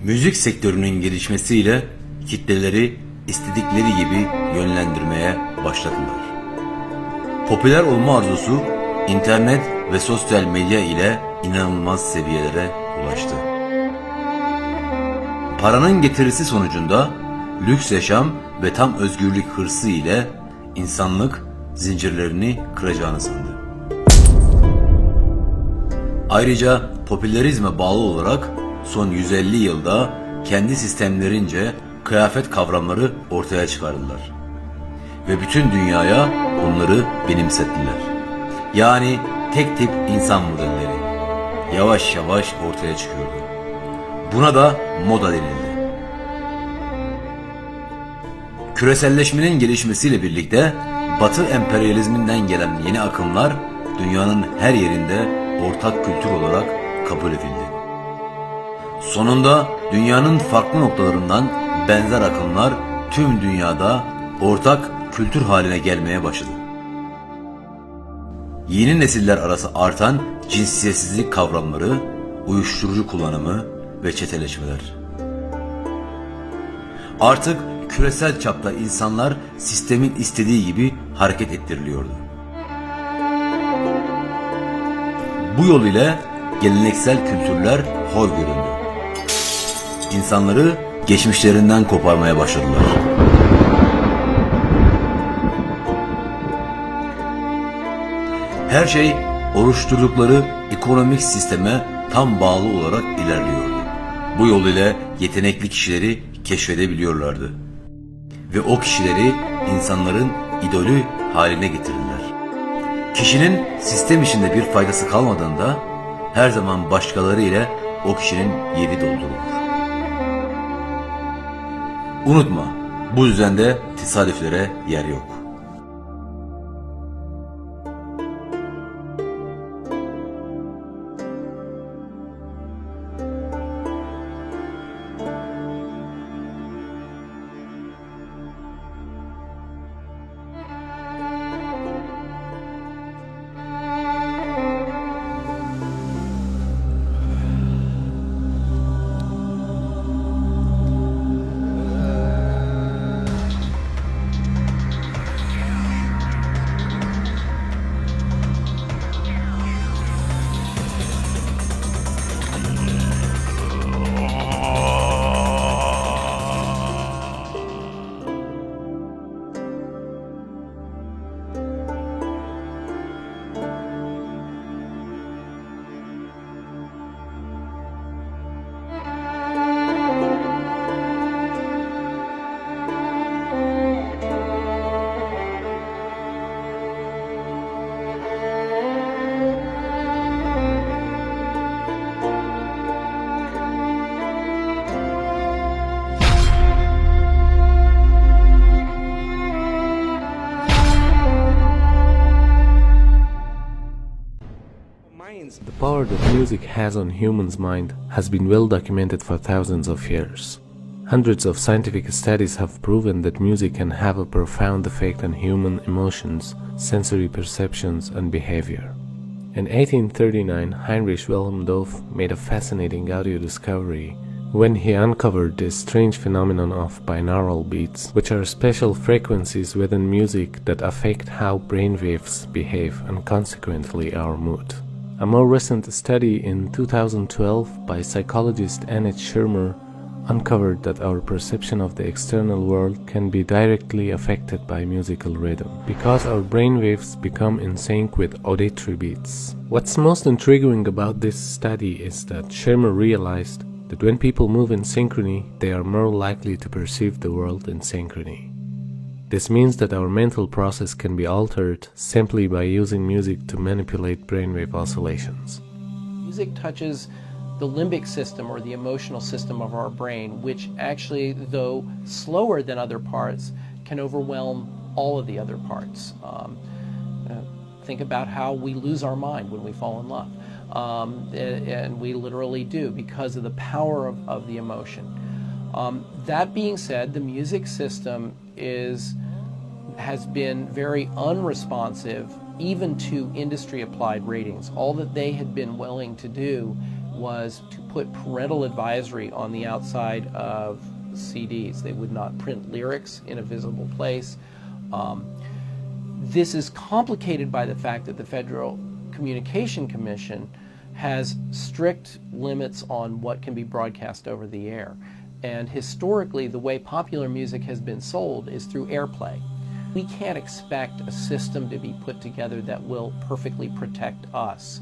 Müzik sektörünün gelişmesiyle kitleleri istedikleri gibi yönlendirmeye başladılar. Popüler olma arzusu internet ve sosyal medya ile inanılmaz seviyelere ulaştı. Paranın getirisi sonucunda lüks yaşam ve tam özgürlük hırsı ile insanlık zincirlerini kıracağını sandı. Ayrıca popülerizme bağlı olarak son 150 yılda kendi sistemlerince kıyafet kavramları ortaya çıkardılar. Ve bütün dünyaya bunları benimsettiler. Yani tek tip insan modelleri yavaş yavaş ortaya çıkıyordu. Buna da moda denildi. Küreselleşmenin gelişmesiyle birlikte Batı emperyalizminden gelen yeni akımlar dünyanın her yerinde ortak kültür olarak kabul edildi. Sonunda dünyanın farklı noktalarından benzer akımlar tüm dünyada ortak kültür haline gelmeye başladı. Yeni nesiller arası artan cinsiyetsizlik kavramları, uyuşturucu kullanımı ve çeteleşmeler. Artık küresel çapta insanlar sistemin istediği gibi hareket ettiriliyordu. Bu yol ile geleneksel kültürler hor göründü. İnsanları geçmişlerinden koparmaya başladılar. Her şey oluşturdukları ekonomik sisteme tam bağlı olarak ilerliyordu. Bu yol ile yetenekli kişileri keşfedebiliyorlardı. Ve o kişileri insanların idolü haline getirdiler. Kişinin sistem içinde bir faydası kalmadığında her zaman başkaları ile o kişinin yeri doldurulur. Unutma, bu düzende tesadüflere yer yok. The power that music has on humans' mind has been well documented for thousands of years. Hundreds of scientific studies have proven that music can have a profound effect on human emotions, sensory perceptions, and behavior. In 1839, Heinrich Wilhelm Doof made a fascinating audio discovery when he uncovered this strange phenomenon of binaural beats, which are special frequencies within music that affect how brainwaves behave and consequently our mood. A more recent study in 2012 by psychologist Annette Schirmer uncovered that our perception of the external world can be directly affected by musical rhythm, because our brainwaves become in sync with auditory beats. What's most intriguing about this study is that Schirmer realized that when people move in synchrony, they are more likely to perceive the world in synchrony. This means that our mental process can be altered simply by using music to manipulate brainwave oscillations. Music touches the limbic system or the emotional system of our brain, which actually, though slower than other parts, can overwhelm all of the other parts. Think about how we lose our mind when we fall in love. And we literally do because of the power of the emotion. That being said, the music system has been very unresponsive even to industry applied ratings. All that they had been willing to do was to put parental advisory on the outside of CDs. They would not print lyrics in a visible place. This is complicated by the fact that the Federal Communication Commission has strict limits on what can be broadcast over the air. And historically, the way popular music has been sold is through airplay. We can't expect a system to be put together that will perfectly protect us.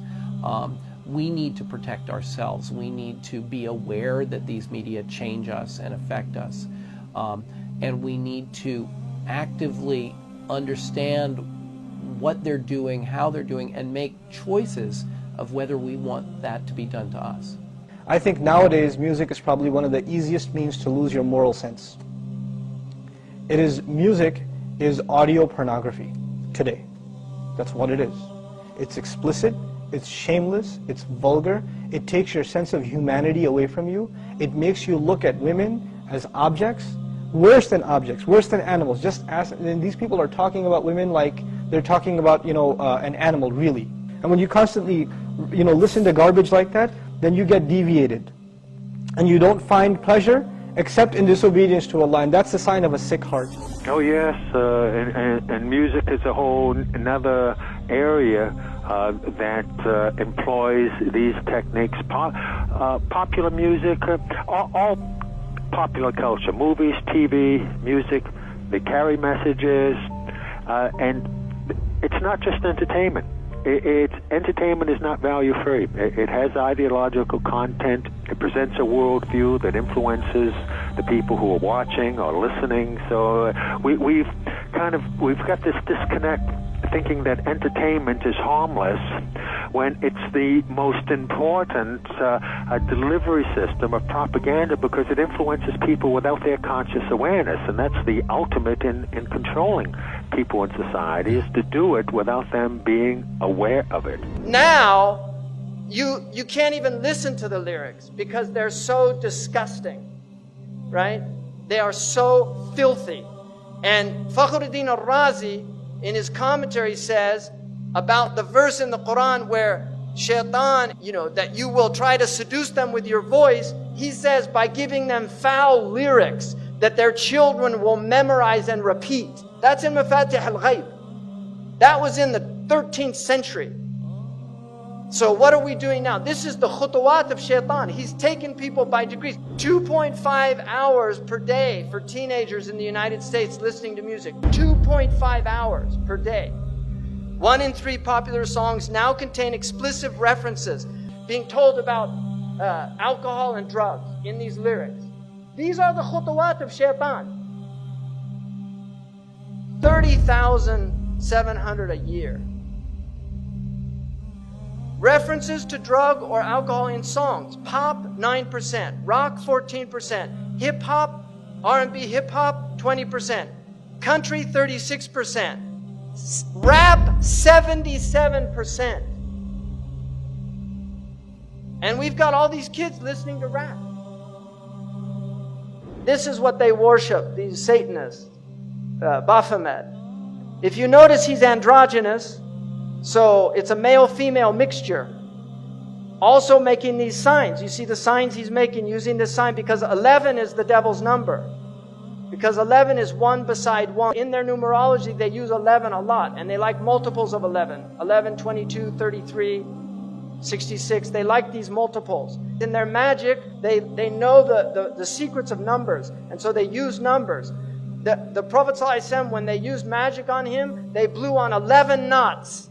We need to protect ourselves. We need to be aware that these media change us and affect us. And we need to actively understand what they're doing, how they're doing, and make choices of whether we want that to be done to us. I think nowadays music is probably one of the easiest means to lose your moral sense. Music is audio pornography today. That's what it is. It's explicit, it's shameless, it's vulgar, it takes your sense of humanity away from you, it makes you look at women as objects, worse than animals. And these people are talking about women like they're talking about, an animal, really. And when you constantly, listen to garbage like that, then you get deviated. And you don't find pleasure except in disobedience to Allah. And that's the sign of a sick heart. Oh yes, and music is a whole another area that employs these techniques. Popular music, all popular culture, movies, TV, music, they carry messages, and it's not just entertainment. Entertainment is not value-free. It has ideological content. It presents a worldview that influences the people who are watching or listening. So we've got this disconnect, thinking that entertainment is harmless when it's the most important delivery system of propaganda, because it influences people without their conscious awareness, and that's the ultimate in controlling people in society, is to do it without them being aware of it. Now, you can't even listen to the lyrics because they're so disgusting, right? They are so filthy. And Fakhruddin al-Razi, in his commentary, says about the verse in the Quran where shaitan, that you will try to seduce them with your voice, he says by giving them foul lyrics that their children will memorize and repeat. That's in Mafatih al-Ghayb. That was in the 13th century. So what are we doing now? This is the khutuwat of shaitan. He's taken people by degrees. 2.5 hours per day for teenagers in the United States listening to music. 2.5 hours per day. 1 in 3 popular songs now contain explicit references, being told about alcohol and drugs in these lyrics. These are the khutuwat of shaitan. 30,700 a year. References to drug or alcohol in songs. Pop, 9%. Rock, 14%. Hip-hop, R&B hip-hop, 20%. Country, 36%. Rap, 77%. And we've got all these kids listening to rap. This is what they worship, these Satanists. Baphomet. If you notice, he's androgynous, so it's a male-female mixture. Also making these signs. You see the signs he's making using this sign because 11 is the devil's number. Because 11 is 1 beside 1. In their numerology, they use 11 a lot, and they like multiples of 11. 11, 22, 33, 66. They like these multiples. In their magic, they know the secrets of numbers, and so they use numbers. The Prophet ﷺ, when they used magic on him, they blew on 11 knots.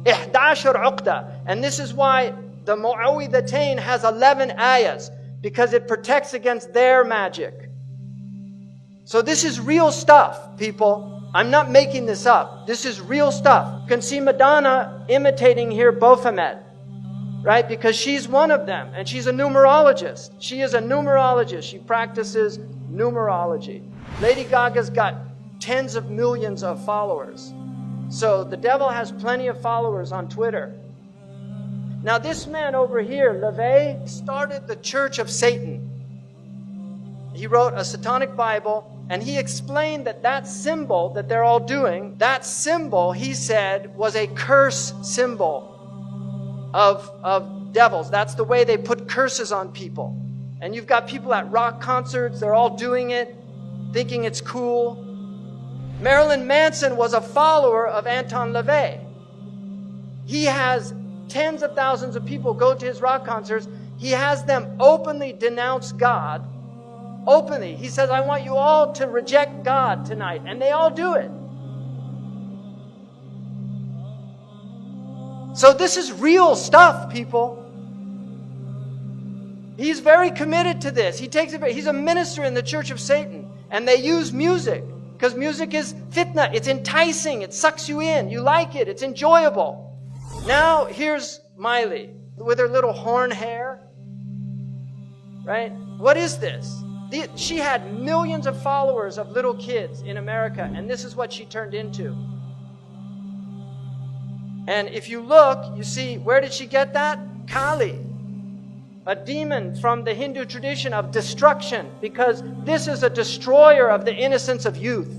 11 uqda. And this is why the Mu'awwidhatayn has 11 ayahs, because it protects against their magic. So this is real stuff, people. I'm not making this up. This is real stuff. You can see Madonna imitating here Baphomet, right? Because she's one of them, and she's a numerologist. She is a numerologist. She practices numerology. Lady Gaga's got tens of millions of followers. So the devil has plenty of followers on Twitter. Now this man over here, LaVey, started the Church of Satan. He wrote a satanic Bible, and he explained that symbol that they're all doing, that symbol, he said, was a curse symbol. of devils. That's the way they put curses on people. And you've got people at rock concerts, they're all doing it, thinking it's cool. Marilyn Manson was a follower of Anton LaVey. He has tens of thousands of people go to his rock concerts. He has them openly denounce God. Openly. He says, I want you all to reject God tonight. And they all do it. So this is real stuff, people. He's very committed to this. He's a minister in the Church of Satan. And they use music. Because music is fitna. It's enticing. It sucks you in. You like it. It's enjoyable. Now, here's Miley with her little horn hair. Right? What is this? She had millions of followers of little kids in America, and this is what she turned into. And if you look, you see, where did she get that? Kali, a demon from the Hindu tradition of destruction, because this is a destroyer of the innocence of youth.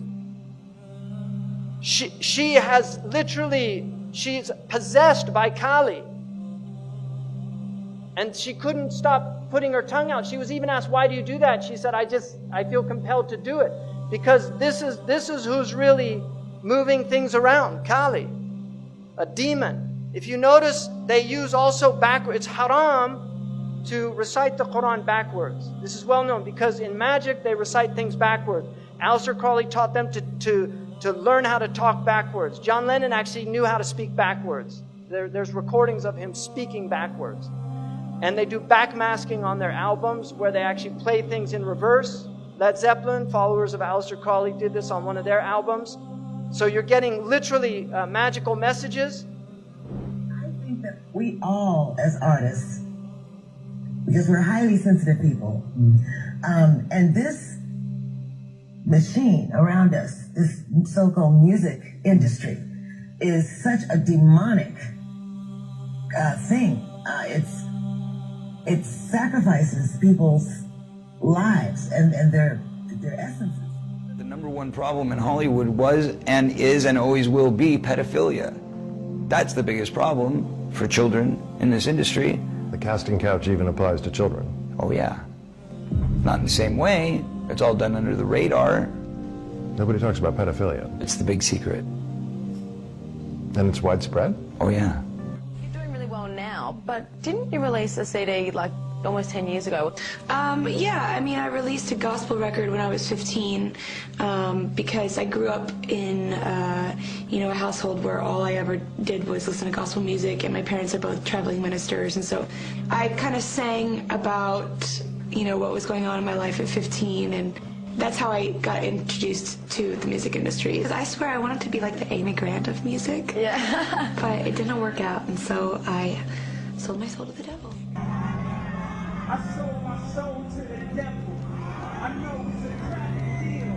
She has literally, she's possessed by Kali. And she couldn't stop putting her tongue out. She was even asked, why do you do that? She said, I feel compelled to do it. Because this is who's really moving things around, Kali, a demon. If you notice, they use also backwards. It's haram to recite the Quran backwards. This is well known because in magic, they recite things backwards. Aleister Crowley taught them to learn how to talk backwards. John Lennon actually knew how to speak backwards. There's recordings of him speaking backwards. And they do backmasking on their albums where they actually play things in reverse. Led Zeppelin, followers of Aleister Crowley, did this on one of their albums. So you're getting literally magical messages. I think that we all, as artists, because we're highly sensitive people, and this machine around us, this so-called music industry, is such a demonic thing. It sacrifices people's lives and their essences. The number one problem in Hollywood was and is and always will be pedophilia. That's the biggest problem for children in this industry. The casting couch even applies to children. Oh yeah. Not in the same way. It's all done under the radar. Nobody talks about pedophilia. It's the big secret. And it's widespread? Oh yeah. But didn't you release a CD like almost 10 years ago? Yeah, I mean, I released a gospel record when I was 15 because I grew up in, a household where all I ever did was listen to gospel music, and my parents are both traveling ministers, and so I kind of sang about, what was going on in my life at 15, and that's how I got introduced to the music industry. Because I swear I wanted to be like the Amy Grant of music. Yeah. But it didn't work out, and so I sold my soul to the devil. I sold my soul to the devil. I know it's a crappy deal.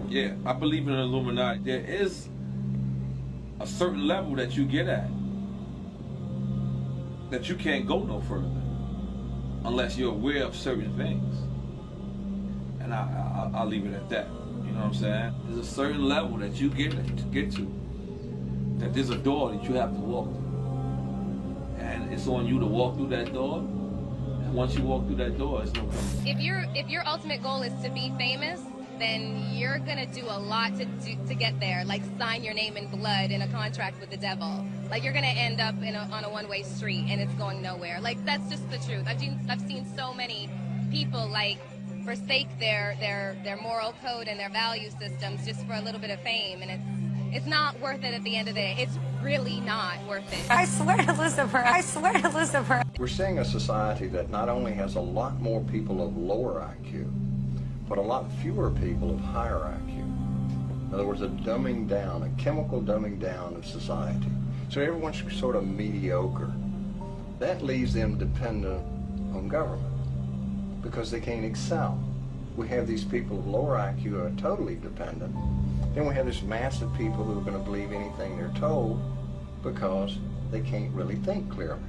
Yeah, I believe in the Illuminati. There is a certain level that you get at that you can't go no further unless you're aware of certain things. And I'll leave it at that. You know what I'm saying? There's a certain level that you get to. That there's a door that you have to walk through. And it's on you to walk through that door. And once you walk through that door, it's no coming. If your ultimate goal is to be famous, then you're gonna do a lot to get there, like sign your name in blood in a contract with the devil. Like you're gonna end up on a one-way street and it's going nowhere. Like that's just the truth. I've seen so many people like forsake their moral code and their value systems just for a little bit of fame, and it's not worth it at the end of the day. It's really not worth it. I swear to Lucifer. I swear to Lucifer. We're seeing a society that not only has a lot more people of lower IQ, but a lot fewer people of higher IQ. In other words, a dumbing down, a chemical dumbing down of society. So everyone's sort of mediocre. That leaves them dependent on government because they can't excel. We have these people of lower IQ who are totally dependent. Then we have this mass of people who are going to believe anything they're told because they can't really think clearly.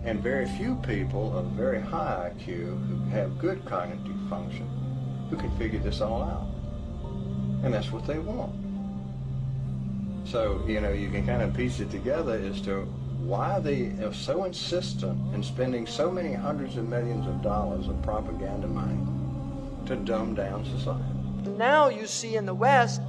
And very few people of very high IQ who have good cognitive function who can figure this all out. And that's what they want. So, you know, you can kind of piece it together as to why they are so insistent in spending so many hundreds of millions of dollars of propaganda money to dumb down society. Now you see in the West,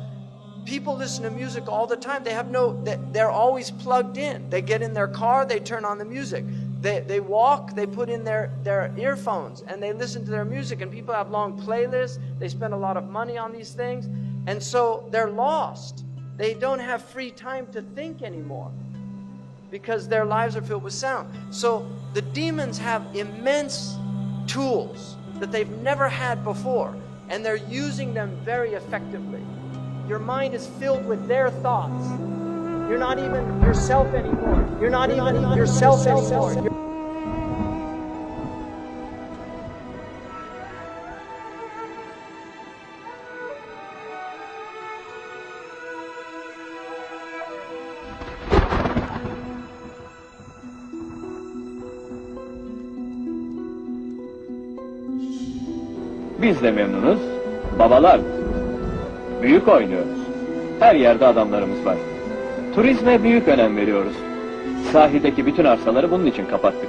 people listen to music all the time. They're always plugged in. They get in their car, they turn on the music. They walk, they put in their earphones and they listen to their music, and people have long playlists. They spend a lot of money on these things, and so they're lost. They don't have free time to think anymore because their lives are filled with sound. So the demons have immense tools that they've never had before, and they're using them very effectively. Your mind is filled with their thoughts. You're not even yourself anymore. You're not even yourself anymore. Biz de memnunuz, babalar. Büyük oynuyoruz. Her yerde adamlarımız var. Turizme büyük önem veriyoruz. Sahildeki bütün arsaları bunun için kapattık.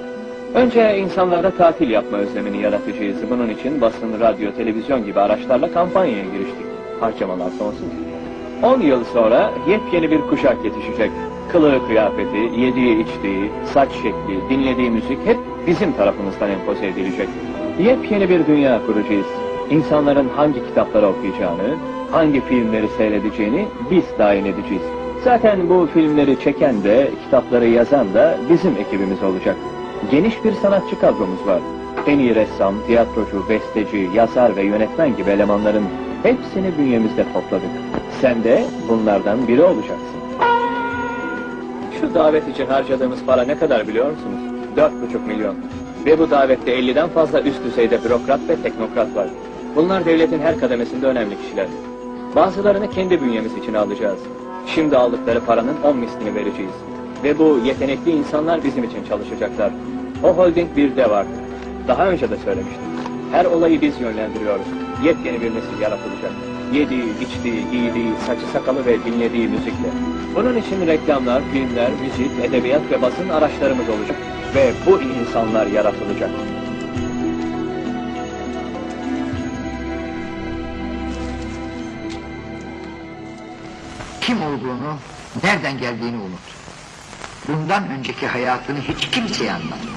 Önce insanlarda tatil yapma özlemini yaratacağız. Bunun için basın, radyo, televizyon gibi araçlarla kampanyaya giriştik. Harcamalar sonsuz. 10 yıl sonra yepyeni bir kuşak yetişecek. Kılığı kıyafeti, yediği içtiği, saç şekli, dinlediği müzik hep bizim tarafımızdan empoze edilecek. Yepyeni bir dünya kuracağız. İnsanların hangi kitapları okuyacağını, hangi filmleri seyredeceğini biz tayin edeceğiz. Zaten bu filmleri çeken de, kitapları yazan da bizim ekibimiz olacak. Geniş bir sanatçı kadromuz var. En iyi ressam, tiyatrocu, besteci, yazar ve yönetmen gibi elemanların hepsini bünyemizde topladık. Sen de bunlardan biri olacaksın. Şu davet için harcadığımız para ne kadar biliyor musunuz? 4,5 milyon. Ve bu davette 50'den fazla üst düzeyde bürokrat ve teknokrat var. Bunlar devletin her kademesinde önemli kişiler. Bazılarını kendi bünyemiz için alacağız. Şimdi aldıkları paranın 10 mislini vereceğiz. Ve bu yetenekli insanlar bizim için çalışacaklar. O holding bir de vardı. Daha önce de söylemiştim. Her olayı biz yönlendiriyoruz. Yepyeni bir nesil yaratılacak. Yediği, içtiği, giydiği, saçı sakalı ve dinlediği müzikle. Bunun için reklamlar, filmler, müzik, edebiyat ve basın araçlarımız olacak. Ve bu insanlar yaratılacak. Kim olduğunu, nereden geldiğini unut. Bundan önceki hayatını hiç kimseye anlatma.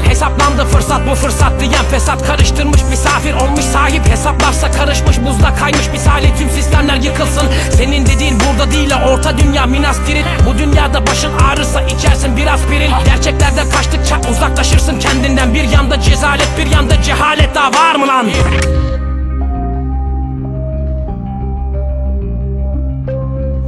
Hesaplandı fırsat, bu fırsat diyen fesat, karıştırmış misafir olmuş sahip, hesaplarsa karışmış buzda kaymış misali, tüm sistemler yıkılsın. Senin dediğin burada değil, orta dünya Minas Tirith. Bu dünyada başın ağrırsa içersin bir aspirin. Gerçeklerden kaçtıkça uzaklaşırsın kendinden. Bir yanda cezalet, bir yanda cehalet, daha var mı lan?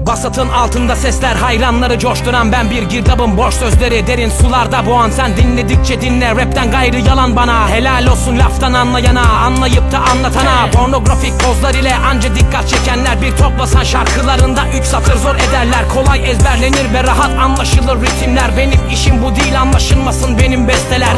Basatın altında sesler, hayranları coşturan ben bir girdabım, boş sözleri derin sularda boğan. Sen dinledikçe dinle, rapten gayrı yalan bana. Helal olsun laftan anlayana, anlayıp da anlatana. Pornografik pozlar ile anca dikkat çekenler, bir toplasan şarkılarında 3 satır zor ederler. Kolay ezberlenir ve rahat anlaşılır ritimler. Benim işim bu değil, anlaşılmasın benim besteler.